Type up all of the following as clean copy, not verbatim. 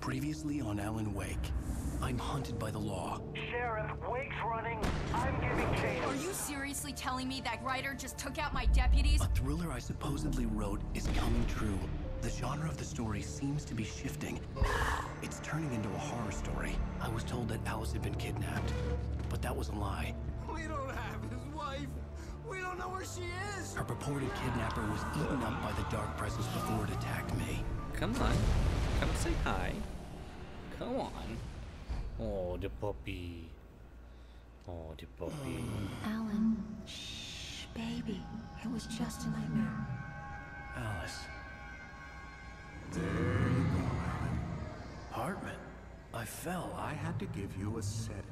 Previously on Alan Wake, I'm hunted by the law. Sheriff, Wake's running. I'm giving chase. Are you seriously telling me that writer just took out my deputies? A thriller I supposedly wrote is coming true. The genre of the story seems to be shifting. It's turning into a horror story. I was told that Alice had been kidnapped, but that was a lie. We don't have his wife. We don't know where she is. Her purported kidnapper was eaten up by the dark presence before it attacked me. Come on. Come say hi. Come on. Oh, the puppy. Oh, the puppy. Alan, shh, baby. It was just a nightmare. Alice. There you go, Alan. Hartman. I fell. I had to give you a sedative.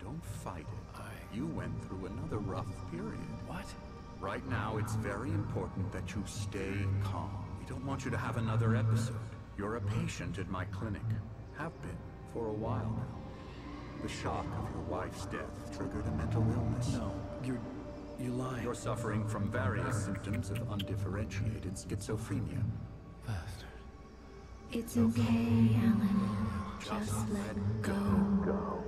Don't fight it. You went through another rough period. What? Right now, it's very important that you stay calm. We don't want you to have another episode. You're a patient at my clinic. Have been for a while now. The shock of your wife's death triggered a mental illness. No, you're lying. You're suffering from various symptoms of undifferentiated schizophrenia. Bastard. It's okay, Alan. Just let go.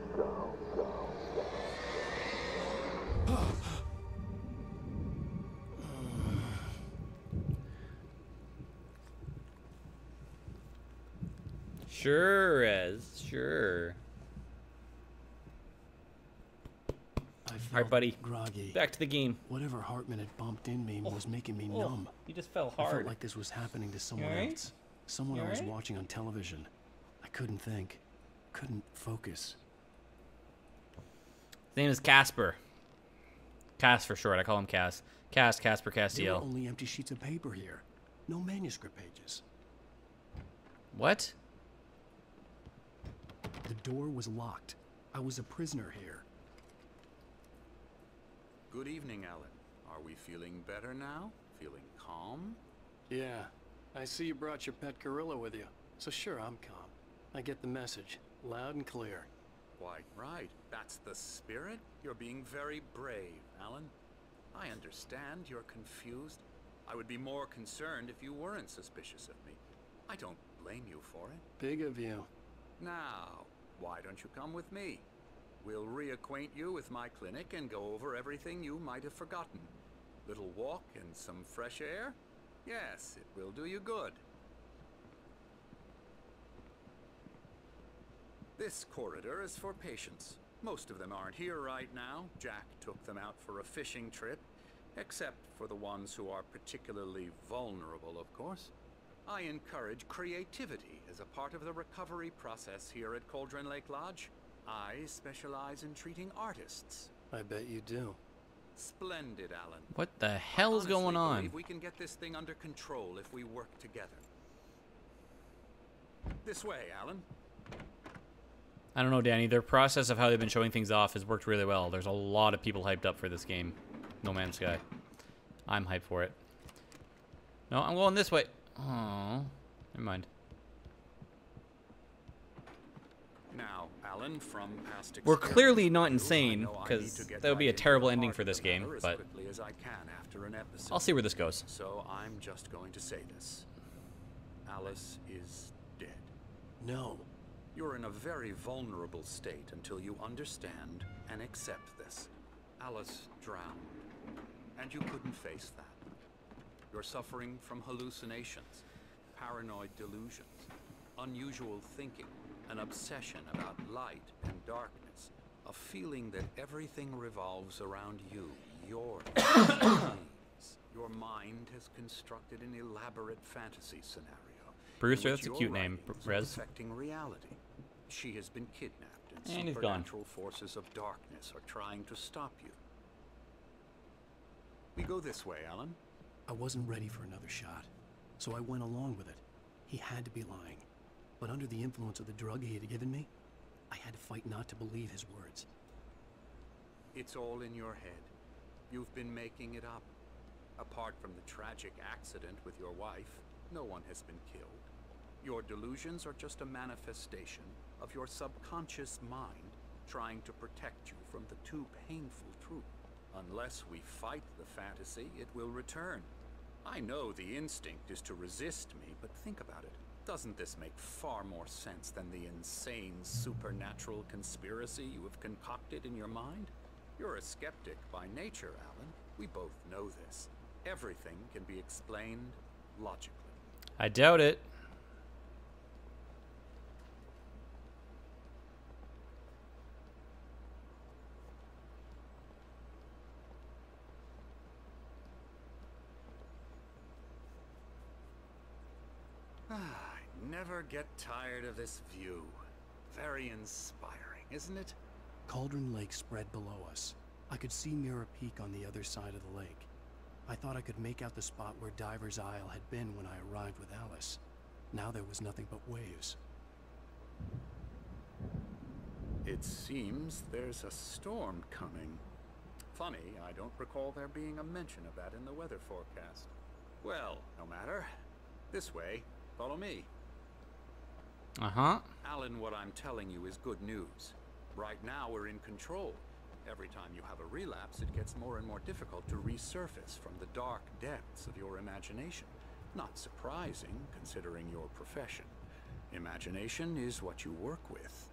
Sure as, sure. I felt Alright, buddy. groggy. Back to the game. Whatever Hartman had bumped in me was making me numb. You just fell I felt hard. like this was happening to someone alright? else. Someone You I was alright? watching on television. I couldn't think. Couldn't focus. His name is Casper. Cass for short. I call him Cass. Casper There were Castiel. only empty sheets of paper here. No manuscript pages. What? The door was locked. I was a prisoner here. Good evening, Alan. Are we feeling better now? Feeling calm? Yeah. I see you brought your pet gorilla with you. So sure, I'm calm. I get the message. Loud and clear. Quite right. That's the spirit. You're being very brave, Alan. I understand you're confused. I would be more concerned if you weren't suspicious of me. I don't blame you for it. Big of you. Now, why don't you come with me? We'll reacquaint you with my clinic and go over everything you might have forgotten. Little walk and some fresh air? Yes, it will do you good. This corridor is for patients. Most of them aren't here right now. Jack took them out for a fishing trip, except for the ones who are particularly vulnerable, of course. I encourage creativity as a part of the recovery process here at Cauldron Lake Lodge. I specialize in treating artists. I bet you do. Splendid, Alan. What the hell is going Honestly on? believe we can get this thing under control if we work together. This way, Alan. I don't know, Danny. Their process of how they've been showing things off has worked really well. There's a lot of people hyped up for this game. No Man's Sky. I'm hyped for it. No, I'm going this way. Oh, never mind. Now, Alan, from past We're experience, clearly not I insane, know I need because to get that would be my a terrible favorite ending part for this game, together as but quickly as I can after an episode. I'll see where this goes. So I'm just going to say this. Alice is dead. No. You're in a very vulnerable state until you understand and accept this. Alice drowned, and you couldn't face that. You're suffering from hallucinations, paranoid delusions, unusual thinking, an obsession about light and darkness, a feeling that everything revolves around you, your dreams. Your mind has constructed an elaborate fantasy scenario. Brewster, in which that's a your cute name, writings are Rez. affecting reality. She has been kidnapped, and And he's gone. supernatural forces of darkness are trying to stop you. We go this way, Alan. I wasn't ready for another shot, so I went along with it. He had to be lying. But under the influence of the drug he had given me, I had to fight not to believe his words. It's all in your head. You've been making it up. Apart from the tragic accident with your wife, no one has been killed. Your delusions are just a manifestation of your subconscious mind trying to protect you from the too painful truth. Unless we fight the fantasy, it will return. I know the instinct is to resist me, but think about it. Doesn't this make far more sense than the insane supernatural conspiracy you have concocted in your mind? You're a skeptic by nature, Alan. We both know this. Everything can be explained logically. I doubt it. I never get tired of this view. Very inspiring, isn't it? Cauldron Lake spread below us. I could see Mirror Peak on the other side of the lake. I thought I could make out the spot where Diver's Isle had been when I arrived with Alice. Now there was nothing but waves. It seems there's a storm coming. Funny, I don't recall there being a mention of that in the weather forecast. Well, no matter. This way. Follow me. Uh-huh. Alan, what I'm telling you is good news. Right now we're in control. Every time you have a relapse, it gets more and more difficult to resurface from the dark depths of your imagination. Not surprising, considering your profession. Imagination is what you work with.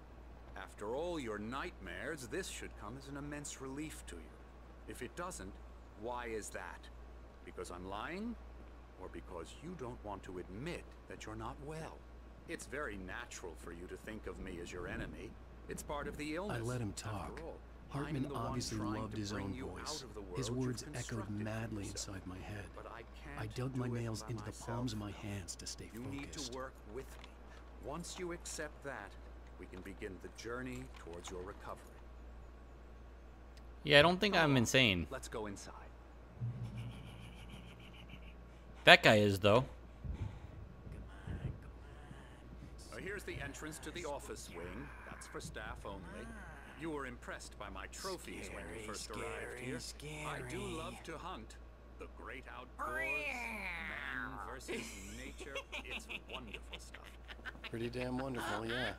After all your nightmares, this should come as an immense relief to you. If it doesn't, why is that? Because I'm lying? Or because you don't want to admit that you're not well? It's very natural for you to think of me as your enemy. It's part of the illness. I let him talk. Hartman obviously loved his own voice. His words echoed madly inside my head. I dug my nails into the palms of my hands to stay focused. You need to work with me. Once you accept that, we can begin the journey towards your recovery. Yeah, I don't think I'm insane. Let's go inside. That guy is, though. Here's the entrance to the office wing. That's for staff only. You were impressed by my trophies when you first arrived here. I do love to hunt. The great outdoors, man versus nature. It's wonderful stuff. Pretty damn wonderful, yeah.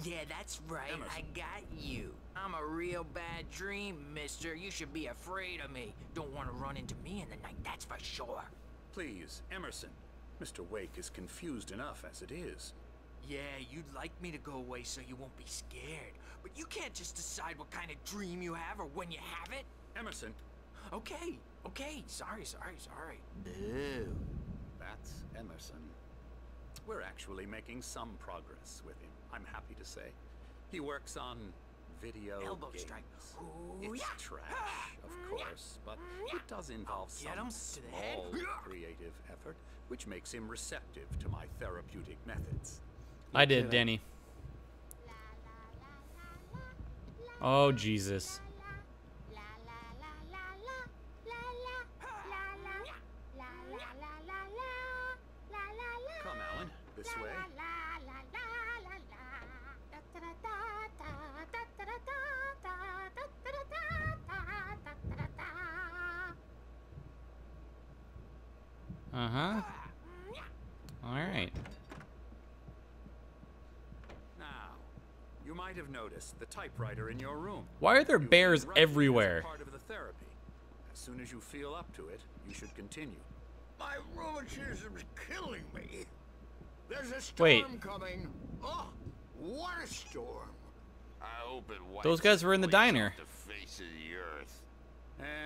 Yeah, that's right. Emerson. I got you. I'm a real bad dream, mister. You should be afraid of me. Don't want to run into me in the night, that's for sure. Please, Emerson. Mr. Wake is confused enough as it is. Yeah, you'd like me to go away so you won't be scared. But you can't just decide what kind of dream you have or when you have it. Emerson. Okay. Sorry. Boo. That's Emerson. We're actually making some progress with him, I'm happy to say. He works on video Elbow games. strike. It's Yeah. trash, of course, but it does involve Get him some to the head. small creative effort, which makes him receptive to my therapeutic methods. I did, Danny. Oh, Jesus. Come, Alan, this way. Uh-huh. All right. Now, you might have noticed the typewriter in your room. Why are there You've bears been writing as a everywhere? Part of the therapy. As soon as you feel up to it, you should continue. My rheumatism's killing me. There's a Wait. storm coming. Oh, what a storm. I hope it wipes Those guys were in the clean diner. off the face of the earth.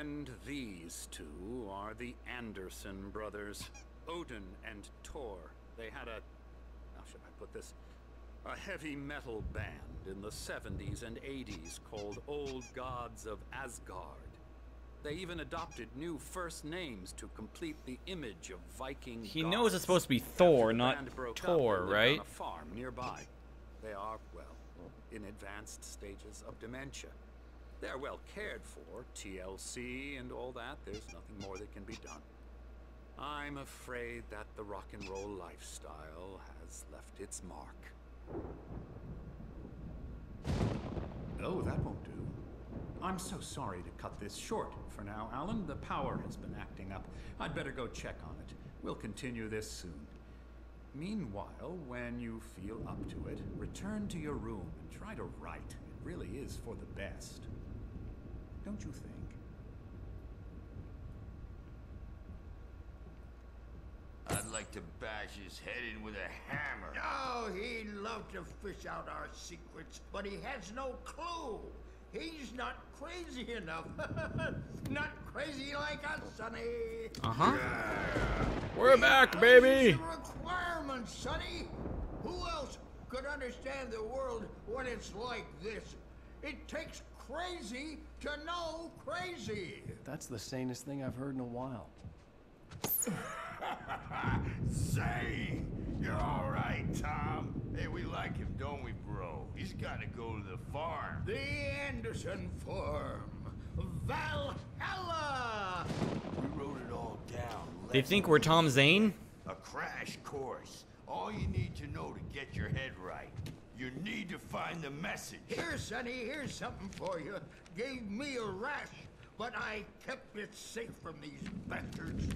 And these two are the Anderson brothers, Odin and Thor. They had a, how should I put this? A heavy metal band in the 70s and 80s called Old Gods of Asgard. They even adopted new first names to complete the image of Viking He gods. knows it's supposed to be After Thor, the not band broke up, Tor, they lived right? on a farm nearby. They are, well, in advanced stages of dementia. They're well cared for, TLC and all that. There's nothing more that can be done. I'm afraid that the rock and roll lifestyle has left its mark. Oh, that won't do. I'm so sorry to cut this short for now, Alan. The power has been acting up. I'd better go check on it. We'll continue this soon. Meanwhile, when you feel up to it, return to your room and try to write. It really is for the best. Don't you think? like to bash his head in with a hammer. Oh, he'd love to fish out our secrets, but he has no clue. He's not crazy enough. Not crazy like us, Sonny. Uh-huh. Yeah. We're back, baby. The requirements, Sonny. Who else could understand the world when it's like this? It takes crazy to know crazy. That's the sanest thing I've heard in a while. Say, you're all right, Tom. Hey, we like him, don't we, bro? He's got to go to the farm. The Anderson farm. Valhalla! We wrote it all down. They think we're Tom Zane? A crash course. All you need to know to get your head right. You need to find the message. Here, Sonny, here's something for you. Gave me a rash, but I kept it safe from these bastards.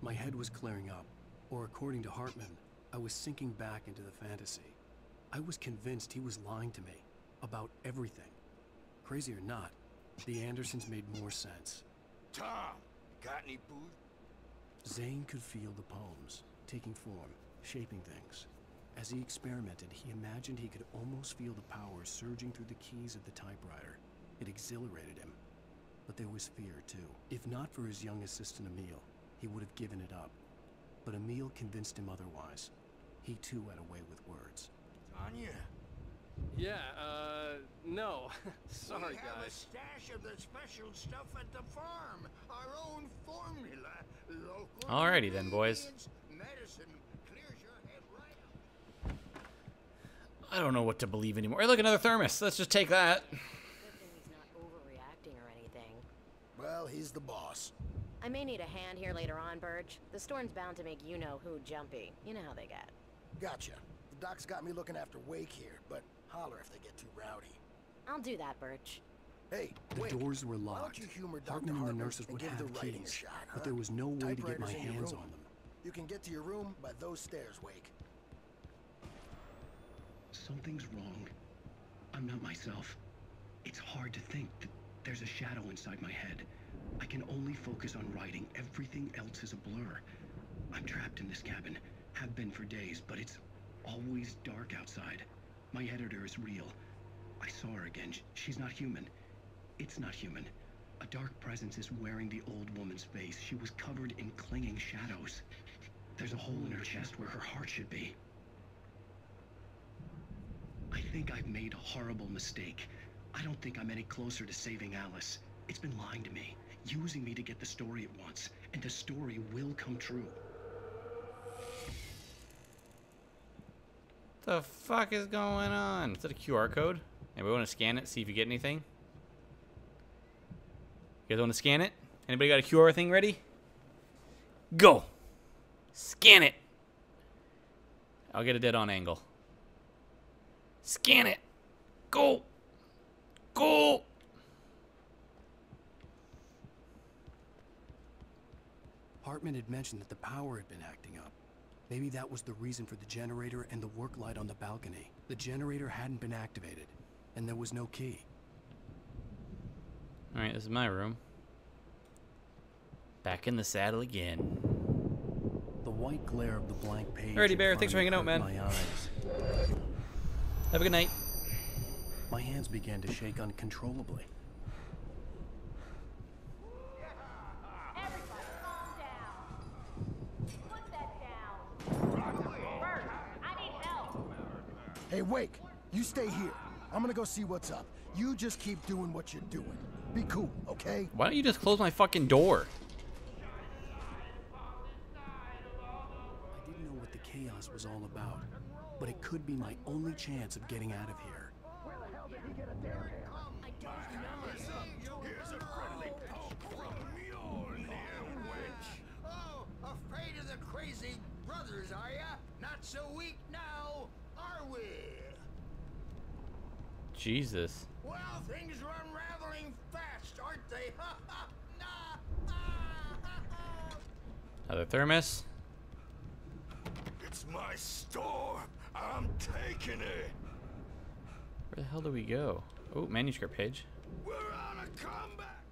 My head was clearing up, or according to Hartman, I was sinking back into the fantasy. I was convinced he was lying to me about everything. Crazy or not, the Andersons made more sense. Tom, got any food? Zane could feel the poems, taking form, shaping things. As he experimented, he imagined he could almost feel the power surging through the keys of the typewriter. It exhilarated him. But there was fear, too. If not for his young assistant Emil, he would have given it up. But Emil convinced him otherwise. He, too, had a way with words. Anya? Yeah, no. Sorry, we have guys. a stash of the special stuff at the farm. Our own formula. Local Alrighty then, boys. Medicine clears your head right up. I don't know what to believe anymore. Hey, look, another thermos. Let's just take that. Good thing he's not overreacting or anything. Well, he's the boss. I may need a hand here later on, Birch. The storm's bound to make you-know-who jumpy. You know how they get. Gotcha. The doc's got me looking after Wake here, but holler if they get too rowdy. I'll do that, Birch. Hey, The Wake, doors were why don't locked. you humor Dr. Hartman and the Hartman nurses and would give have the writing a keys, shot, huh? but there was no way to get my Typewriters in your hands room. on them. You can get to your room by those stairs, Wake. Something's wrong. I'm not myself. It's hard to think that there's a shadow inside my head. I can only focus on writing. Everything else is a blur. I'm trapped in this cabin. Have been for days, but it's always dark outside. My editor is real. I saw her again. She's not human. It's not human. A dark presence is wearing the old woman's face. She was covered in clinging shadows. There's a hole in her chest where her heart should be. I think I've made a horrible mistake. I don't think I'm any closer to saving Alice. It's been lying to me, using me to get the story it wants, and the story will come true. The fuck is going on? Is that a QR code? Anybody want to scan it, see if you get anything? You guys want to scan it? Anybody got a QR thing ready? Go! Scan it! I'll get a dead-on angle. Scan it! Go! Go! Hartman had mentioned that the power had been acting up. Maybe that was the reason for the generator and the work light on the balcony. The generator hadn't been activated, and there was no key. Alright, this is my room. Back in the saddle again. The white glare of the blank page. Alrighty, Bear, thanks for hanging out, man. My eyes. Have a good night. My hands began to shake uncontrollably. Everybody, calm down. Put that down. Bert, I need help. Hey, Wake, you stay here. I'm gonna go see what's up. You just keep doing what you're doing. Be cool, okay? Why don't you just close my fucking door? I didn't know what the chaos was all about, but it could be my only chance of getting out of here. Where the hell did he get a damn hand? I don't know. Here's a friendly poke from Mjolnir, wench. Oh, afraid of the crazy brothers, are ya? Not so weak now, are we? Jesus. Well, things are unraveling fast, aren't they? Another thermos. It's my storm. I'm taking it. Where the hell do we go? Oh, manuscript page. We're on a comeback.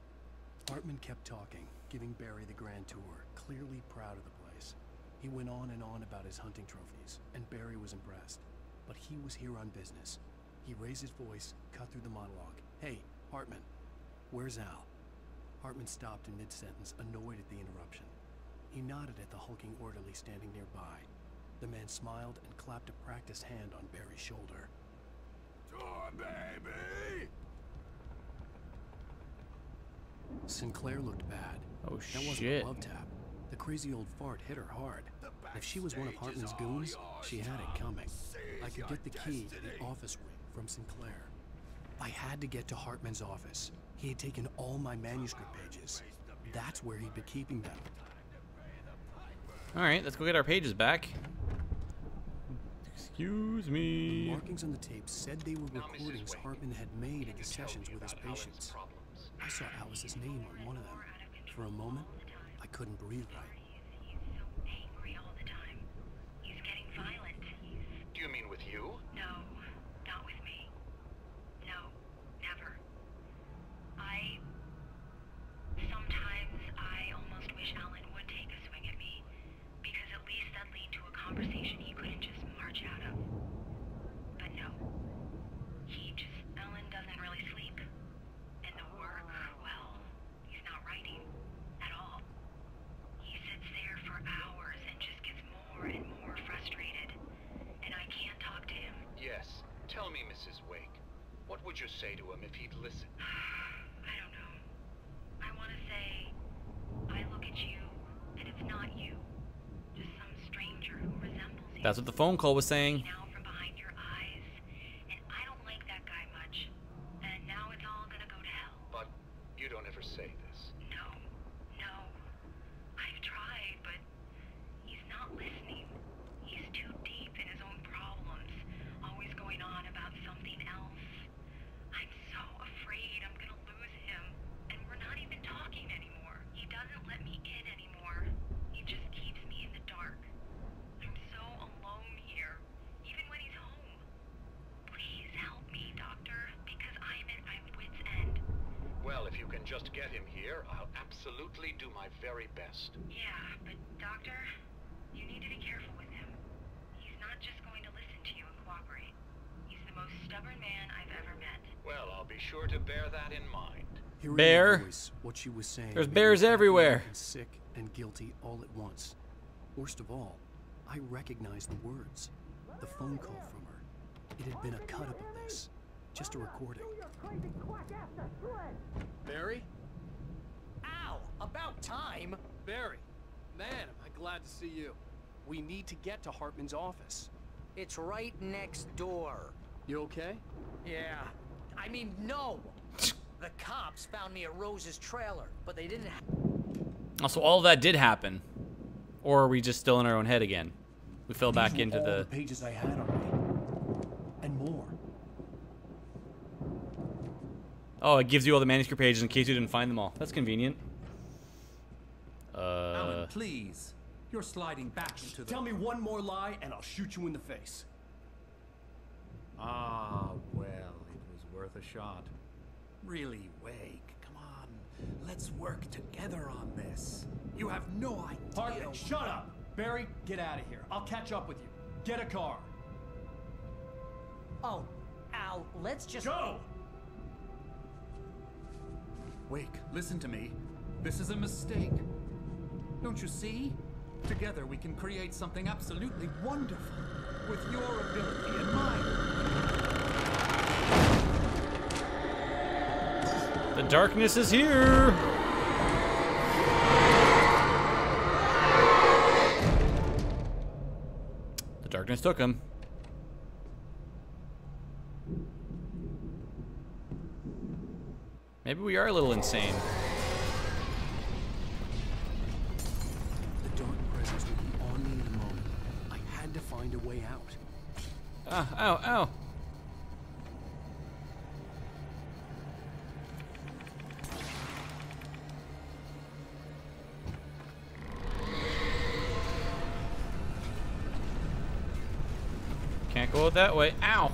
Hartman kept talking, giving Barry the grand tour, clearly proud of the place. He went on and on about his hunting trophies, and Barry was impressed. But he was here on business. He raised his voice, cut through the monologue. Hey, Hartman, where's Al? Hartman stopped in mid-sentence, annoyed at the interruption. He nodded at the hulking orderly standing nearby. The man smiled and clapped a practiced hand on Barry's shoulder. Tour, baby! Sinclair looked bad. Oh, that wasn't shit. a love tap. The crazy old fart hit her hard. If she was one of Hartman's goons, she had it coming. I could get the key to the office wing from Sinclair. I had to get to Hartman's office. He had taken all my manuscript pages. That's where he'd been keeping them. Alright, let's go get our pages back. Excuse me. The markings on the tape said they were recordings Hartman had made at the sessions with his patients. I saw Alice's name on one of them. For a moment, I couldn't breathe right. Do you mean with you? No, not with me. No, never. Sometimes I almost wish Alan would take a swing at me, because at least that'd lead to a conversation he couldn't just march out of. But no. Alan doesn't really sleep. And the work, well, he's not writing at all. He sits there for hours and just gets more and more frustrated. And I can't talk to him. Yes. Tell me, Mrs. Wake. What would you say to him if he'd listen? I don't know. I want to say, I look at you, and it's not you. Just some stranger who resembles you. That's what the phone call was saying. Now from behind your eyes, and I don't like that guy much. And now it's all gonna go to hell. But you don't ever say this. No. I've tried, but he's not listening. He's too deep in his own problems, always going on about something else. I'm so afraid I'm gonna lose him, and we're not even talking anymore. He doesn't let me in anymore. He just keeps me in the dark. I'm so alone here, even when he's home. Please help me, Doctor, because I'm at my wit's end. Well, if you can just get him here, I'll absolutely do my very best. Yeah, but Doctor, you need to be careful with him. He's not just going to listen to you and cooperate. He's the most stubborn man I've ever met. Well, I'll be sure to bear that in mind. Hearing Bear. her voice, what she was saying. There's made bears me happy everywhere. and sick and guilty all at once. Worst of all, I recognized the words. The phone call from her. It had been a cut-up of this. Just a recording. Barry? Ow! About time! Barry! Man, am I glad to see you. We need to get to Hartman's office. It's right next door. You okay? Yeah. I mean, no! The cops found me at Rose's trailer, but they didn't. Also, all of that did happen. Or are we just still in our own head again? We fell back These were into all the... pages I had on me. And more. Oh, it gives you all the manuscript pages in case you didn't find them all. That's convenient. Alan, please. You're sliding back into the... Tell me one more lie and I'll shoot you in the face. Ah, well, it was worth a shot. Really, Wake, come on. Let's work together on this. You have no idea... Hartman, shut up! Barry, get out of here. I'll catch up with you. Get a car. Oh, Al, let's just... Go! Wake, listen to me. This is a mistake. Don't you see? Together we can create something absolutely wonderful. With your ability and mine. The darkness is here! The darkness took him. Maybe we are a little insane. The dark presence would be on me in a moment. I had to find a way out. Ow, ow. Can't go that way. Ow.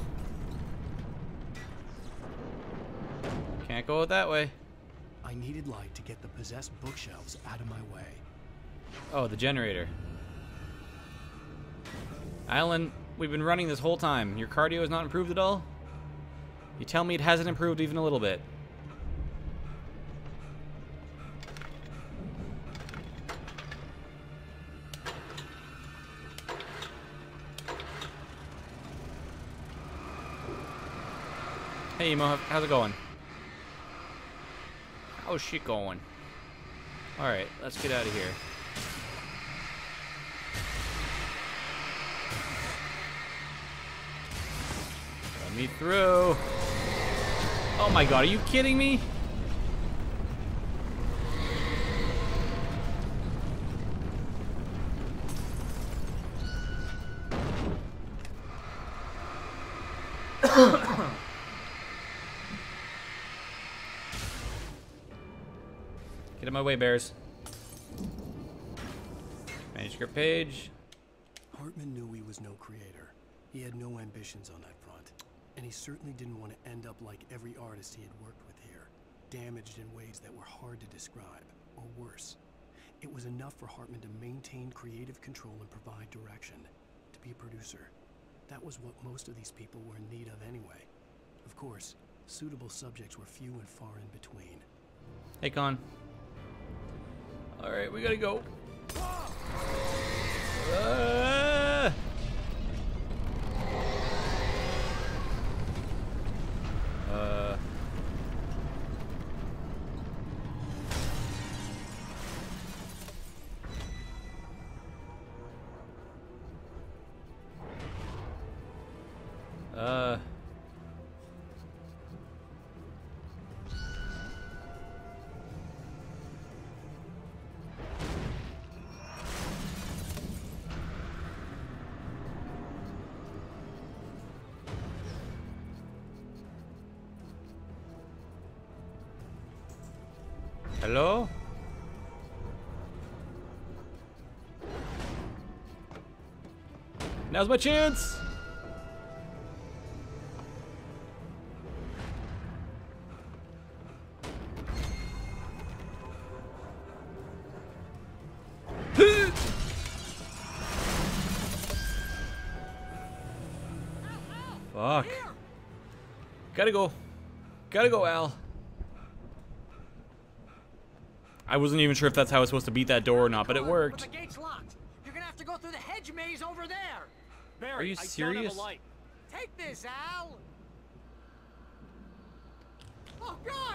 Can't go that way. I needed light to get the possessed bookshelves out of my way. Oh, the generator. Alan, we've been running this whole time. Your cardio has not improved at all? You tell me it hasn't improved even a little bit. Hey, Emo, how's it going? How's shit going? Alright, let's get out of here. Let me through. Oh my god, are you kidding me? Get in my way, bears. Manuscript page. Hartman knew he was no creator. He had no ambitions on that front. And he certainly didn't want to end up like every artist he had worked with here, damaged in ways that were hard to describe, or worse. It was enough for Hartman to maintain creative control and provide direction, to be a producer. That was what most of these people were in need of anyway. Of course, suitable subjects were few and far in between. Hey, Con. Alright, we gotta go. Hello? Now's my chance! Fuck. Gotta go. Gotta go, Al. I wasn't even sure if that's how I was supposed to beat that door or not, but it worked. But the gate's locked. You're gonna have to go through the hedge maze over there. Barry, Are you serious? I don't have a light. Take this, Al. Oh God!